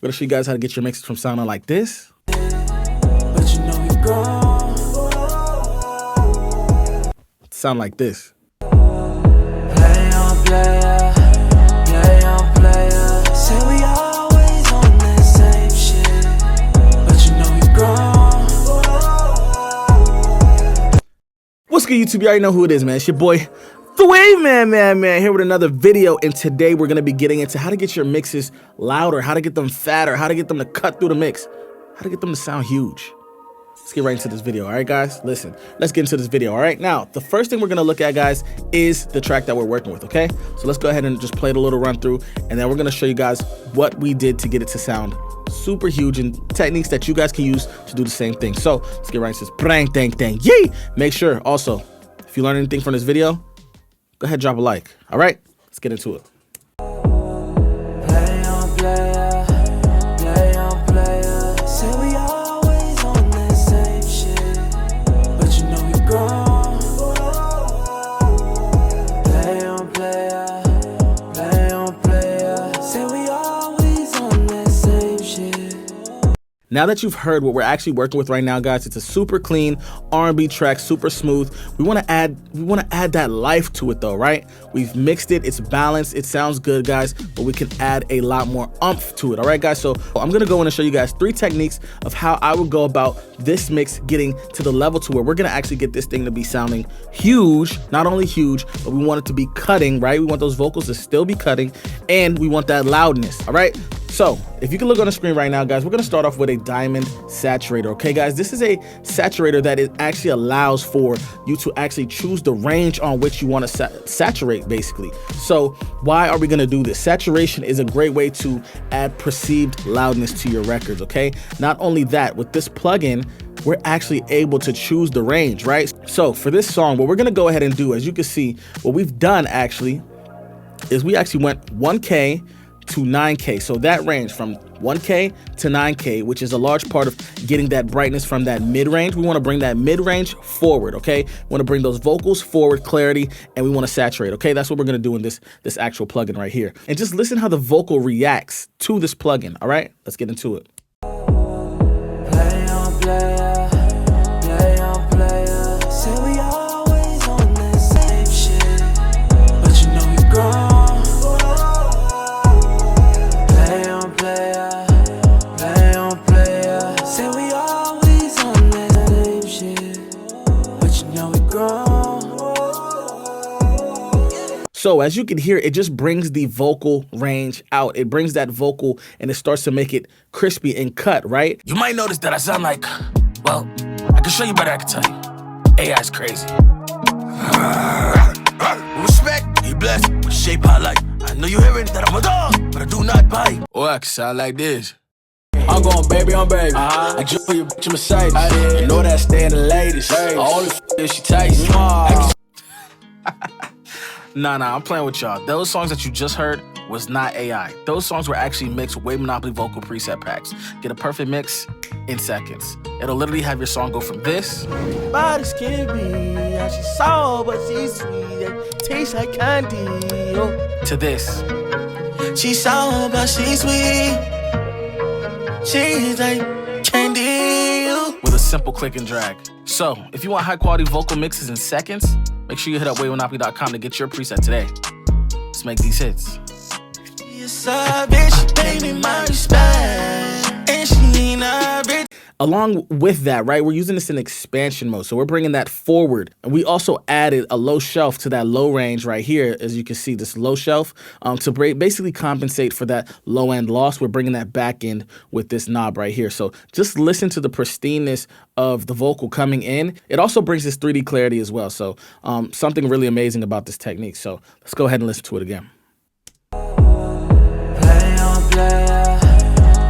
We're gonna show you guys how to get your mixes from sounding like this. But you know we grown. Sound like this. Play on player, play on player. Say we always on that same shit. But you know we grown. What's good, YouTube? You already know who it is, man. It's your boy, TheWavMan, here with another video. And today we're gonna be getting into how to get your mixes louder, how to get them fatter, how to get them to cut through the mix, how to get them to sound huge. Let's get right into this video, all right, guys? Listen, let's get into this video, all right? Now, the first thing we're gonna look at, guys, is the track that we're working with, okay? So let's go ahead and just play the little run through, and then we're gonna show you guys what we did to get it to sound super huge and techniques that you guys can use to do the same thing. So let's get right into this. Brang, dang, dang, yay! Make sure, also, if you learn anything from this video, go ahead, drop a like, all right? Let's get into it. Play on player, play on player. Say we always on that same shit. But you know we grown. Play on player, play on player. Say we always on that same shit. Now that you've heard what we're actually working with right now, guys, it's a super clean R&B track, super smooth. We want to add that life to it though, right? We've mixed it, it's balanced, it sounds good, guys, but we can add a lot more oomph to it, all right, guys? So I'm gonna go in and show you guys 3 techniques of how I would go about this mix getting to the level to where we're gonna actually get this thing to be sounding huge, not only huge, but we want it to be cutting, right? We want those vocals to still be cutting, and we want that loudness, all right? So if you can look on the screen right now, guys, we're gonna start off with a diamond saturator, okay, guys? This is a saturator that it actually allows for you to actually choose the range on which you want to saturate, basically. So why are we gonna do this? Saturation is a great way to add perceived loudness to your records, okay? Not only that, with this plugin, we're actually able to choose the range, right? So for this song, what we're gonna go ahead and do, as you can see, what we've done actually is we actually went 1K to 9K. So that range from 1K to 9K, which is a large part of getting that brightness from that mid-range. We want to bring that mid-range forward, okay? We want to bring those vocals forward, clarity, and we want to saturate, okay? That's what we're going to do in this actual plugin right here. And just listen how the vocal reacts to this plugin, all right? Let's get into it. Play on player, play on player. Say we always on that same shit. But you know we grown. Play on player, play on player. Say we always on that same shit. But you know we grown. So as you can hear, it just brings the vocal range out. It brings that vocal and it starts to make it crispy and cut, right? You might notice that I sound like, well, I can show you better, I can tell you. AI's crazy. Respect, he blessed with shape I like. I know you hearing that I'm a dog, but I do not bite. Or I can sound like this. I'm going baby on baby. I just for your bitch in Mercedes. You know that stay in the ladies. All the if she tastes. Nah, I'm playing with y'all. Those songs that you just heard was not AI. Those songs were actually mixed with Wave Monopoly vocal preset packs. Get a perfect mix in seconds. It'll literally have your song go from this. Body skippy, yeah, she's sour, but she's sweet, it tastes like candy. Oh. To this. She's sour, but she's sweet. She's like candy. Oh. With a simple click and drag. So, if you want high quality vocal mixes in seconds, make sure you hit up wavemonopoly.com to get your preset today. Let's make these hits. Yes, a bitch, pay me my respect. And she ain't a bitch. Along with that, right, we're using this in expansion mode. So we're bringing that forward. And we also added a low shelf to that low range right here. As you can see, this low shelf to basically compensate for that low end loss. We're bringing that back in with this knob right here. So just listen to the pristineness of the vocal coming in. It also brings this 3D clarity as well. So something really amazing about this technique. So let's go ahead and listen to it again. Play on player,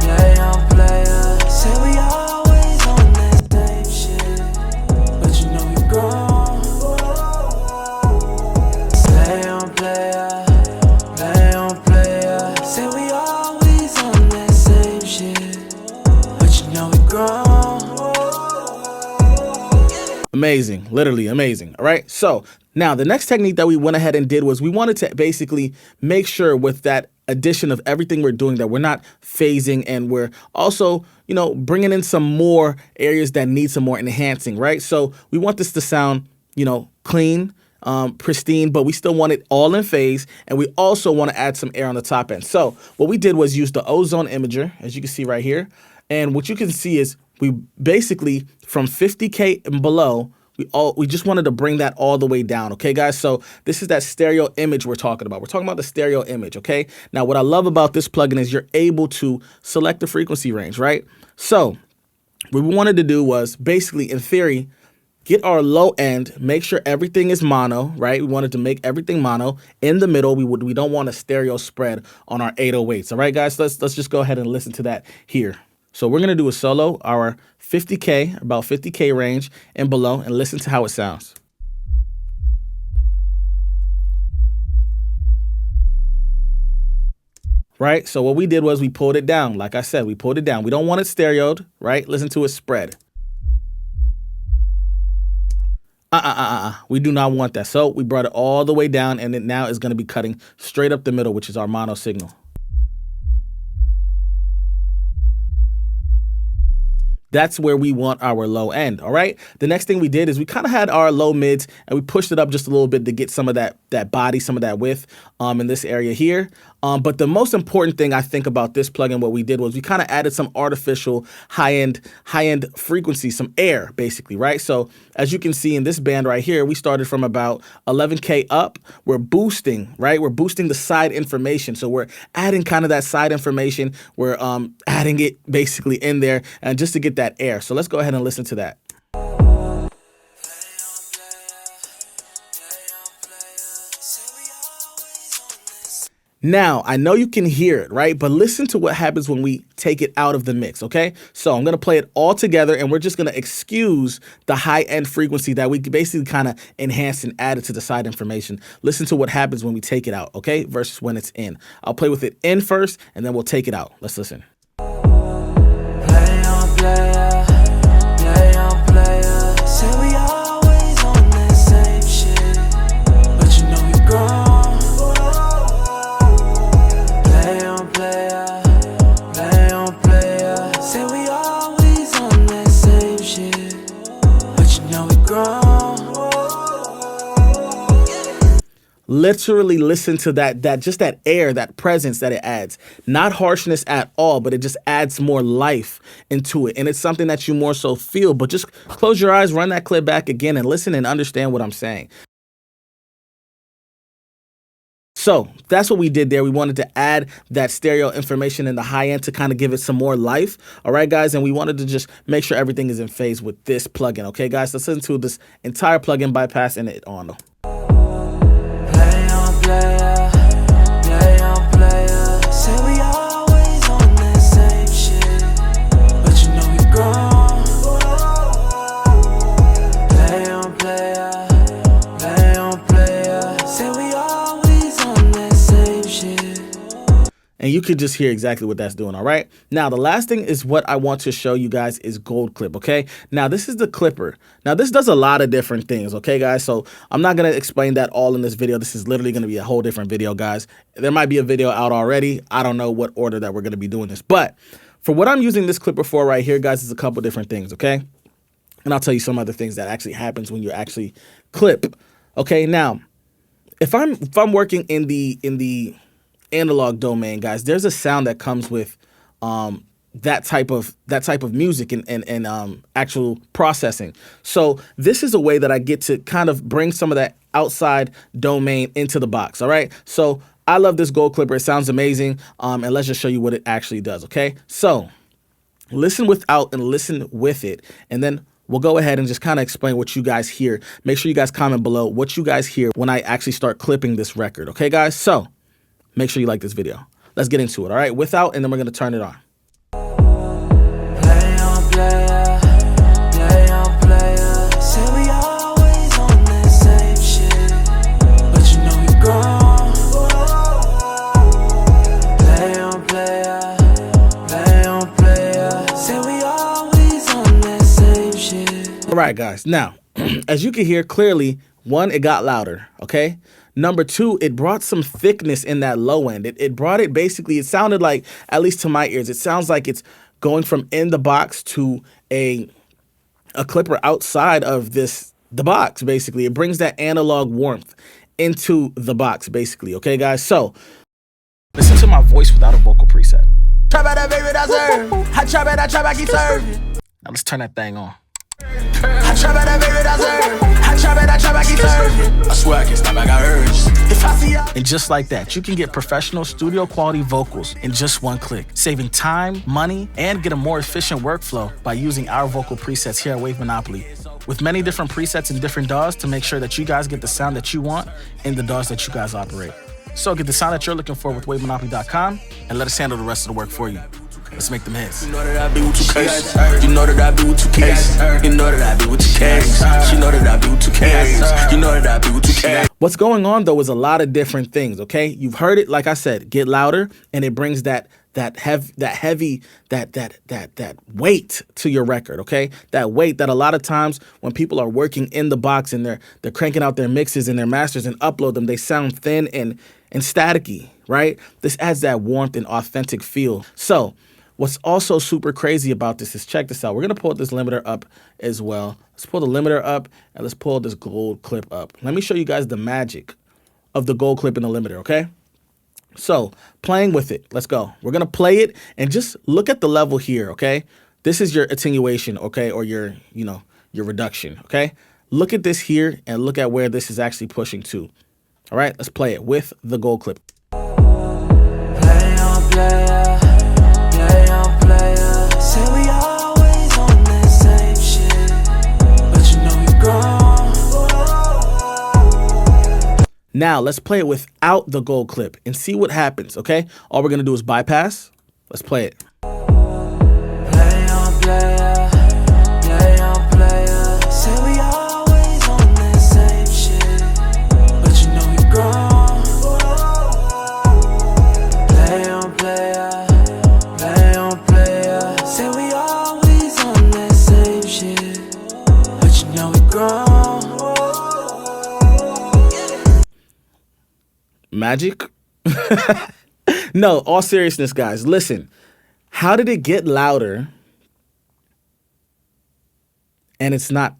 play on player. Say we always on that same shit. But you know we grown. Play on player, play on player. Say we always on that same shit. But you know we grown. Amazing, literally amazing. All right, so now the next technique that we went ahead and did was we wanted to basically make sure with that addition of everything we're doing, that we're not phasing, and we're also, you know, bringing in some more areas that need some more enhancing, right? So we want this to sound, you know, clean, pristine, but we still want it all in phase, and we also want to add some air on the top end. So what we did was use the ozone imager, as you can see right here, and what you can see is we basically, from 50K and below, we just wanted to bring that all the way down, okay, guys? So this is that stereo image we're talking about. We're talking about the stereo image, okay? Now, what I love about this plugin is you're able to select the frequency range, right? So what we wanted to do was basically, in theory, get our low end, make sure everything is mono, right? We wanted to make everything mono. In the middle, we don't want a stereo spread on our 808s, all right, guys? Let's just go ahead and listen to that here. So we're going to do a solo, our 50K, about 50K range and below, and listen to how it sounds. Right? So what we did was we pulled it down. Like I said, we pulled it down. We don't want it stereoed, right? Listen to it spread. We do not want that. So we brought it all the way down, and it now is going to be cutting straight up the middle, which is our mono signal. That's where we want our low end, all right? The next thing we did is we kind of had our low mids, and we pushed it up just a little bit to get some of that body, some of that width in this area here. But the most important thing I think about this plugin, what we did was we kind of added some artificial high-end frequency, some air, basically, right? So as you can see in this band right here, we started from about 11K up. We're boosting, right? We're boosting the side information. So we're adding kind of that side information. We're adding it basically in there, and just to get that air. So let's go ahead and listen to that. Now, I know you can hear it, right? But listen to what happens when we take it out of the mix, okay? So I'm going to play it all together, and we're just going to excuse the high-end frequency that we basically kind of enhanced and added to the side information. Listen to what happens when we take it out, okay? Versus when it's in. I'll play with it in first, and then we'll take it out. Let's listen. Play on player, play on player. Say we always on that same shit, but you know we've grown. Play on player, play on player. Say we always on that same shit, but you know we've grown. Literally listen to that just that air, that presence that it adds. Not harshness at all, but it just adds more life into it. And it's something that you more so feel. But just close your eyes, run that clip back again, and listen and understand what I'm saying. So that's what we did there. We wanted to add that stereo information in the high end to kind of give it some more life. All right, guys. And we wanted to just make sure everything is in phase with this plugin. Okay, guys, let's listen to this entire plugin bypass and it on. Player, play on player. Say we always on that same shit, but you know we've grown. Play on player, play on player. Say we always on that same shit. And you can just hear exactly what that's doing, all right? Now, the last thing is what I want to show you guys is Gold Clip, okay? Now, this is the clipper. Now, this does a lot of different things, okay, guys? So I'm not going to explain that all in this video. This is literally going to be a whole different video, guys. There might be a video out already. I don't know what order that we're going to be doing this. But for what I'm using this clipper for right here, guys, is a couple different things, okay? And I'll tell you some other things that actually happens when you actually clip, okay? Now, if I'm working in the analog domain, guys, there's a sound that comes with that type of music and actual processing. So this is a way that I get to kind of bring some of that outside domain into the box. All right. So I love this Gold Clipper. It sounds amazing. And let's just show you what it actually does. Okay. So listen without and listen with it, and then we'll go ahead and just kind of explain what you guys hear. Make sure you guys comment below what you guys hear when I actually start clipping this record. Okay, guys. So make sure you like this video. Let's get into it, all right? Without, and then we're going to turn it on. Play on player, play on player. Say we always on that same shit, but you know we've grown. Play on player, play on player. Say we always on that same shit. All right, guys. Now, as you can hear clearly, one, it got louder, okay? Number two, it brought some thickness in that low end. It brought it basically, it sounded like, at least to my ears, it sounds like it's going from in the box to a clipper outside of the box, basically. It brings that analog warmth into the box, basically. Okay, guys? So, listen to my voice without a vocal preset. Trap at that baby, that's her. I trap at that trap, I keep serving. Now let's turn that thing on. I trap at that baby, that's her. I trap at that trap, I keep serving. I swear I can't stop, I got urges. If I see ya. And just like that, you can get professional studio quality vocals in just one click, saving time, money, and get a more efficient workflow by using our vocal presets here at Wave Monopoly. With many different presets and different DAWs to make sure that you guys get the sound that you want in the DAWs that you guys operate. So get the sound that you're looking for with WaveMonopoly.com and let us handle the rest of the work for you. Let's make them hits. You know that I be with 2Ks. You know that I be with 2Ks. You know that I be with 2Ks. You know that I be with 2Ks. You know that I be with 2Ks. What's going on though is a lot of different things, okay? You've heard it, like I said, get louder, and it brings that heavy weight to your record, okay? That weight that a lot of times when people are working in the box and they're cranking out their mixes and their masters and upload them, they sound thin and staticky, right? This adds that warmth and authentic feel. So what's also super crazy about this is, check this out. We're gonna pull this limiter up as well. Let's pull the limiter up and let's pull this gold clip up. Let me show you guys the magic of the gold clip and the limiter, okay? So playing with it, let's go. We're gonna play it and just look at the level here, okay? This is your attenuation, okay? Or your reduction, okay? Look at this here and look at where this is actually pushing to. All right, let's play it with the gold clip. Play on player, play on player. Say we always on that same shit, but you know we grown. Now let's play it without the gold clip and see what happens, okay? All we're gonna do is bypass. Let's play it. Play on player, play on player. Say we always on that same shit, but you know we grown. Play on player, play on player. Say we always on that same shit, but you know we grown. Magic? No, all seriousness, guys. Listen, how did it get louder and it's not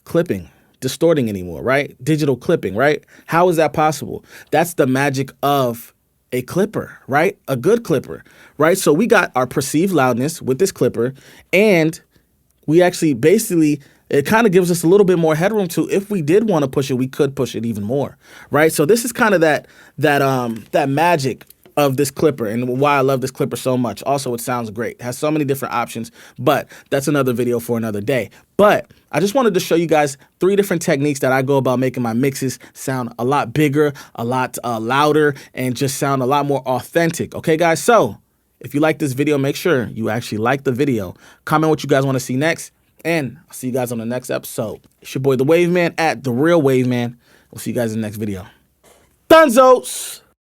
clipping, distorting anymore, right? Digital clipping, right? How is that possible? That's the magic of a clipper, right? A good clipper, right? So we got our perceived loudness with this clipper, and we actually basically, it kind of gives us a little bit more headroom to, if we did want to push it, we could push it even more, right? So this is kind of that magic of this clipper and why I love this clipper so much. Also, it sounds great. It has so many different options, but that's another video for another day. But I just wanted to show you guys 3 different techniques that I go about making my mixes sound a lot bigger, a lot louder, and just sound a lot more authentic. Okay, guys? So if you like this video, make sure you actually like the video. Comment what you guys want to see next, and I'll see you guys on the next episode. It's your boy, The Wave Man, at TheRealWavMan. We'll see you guys in the next video. Dunzos!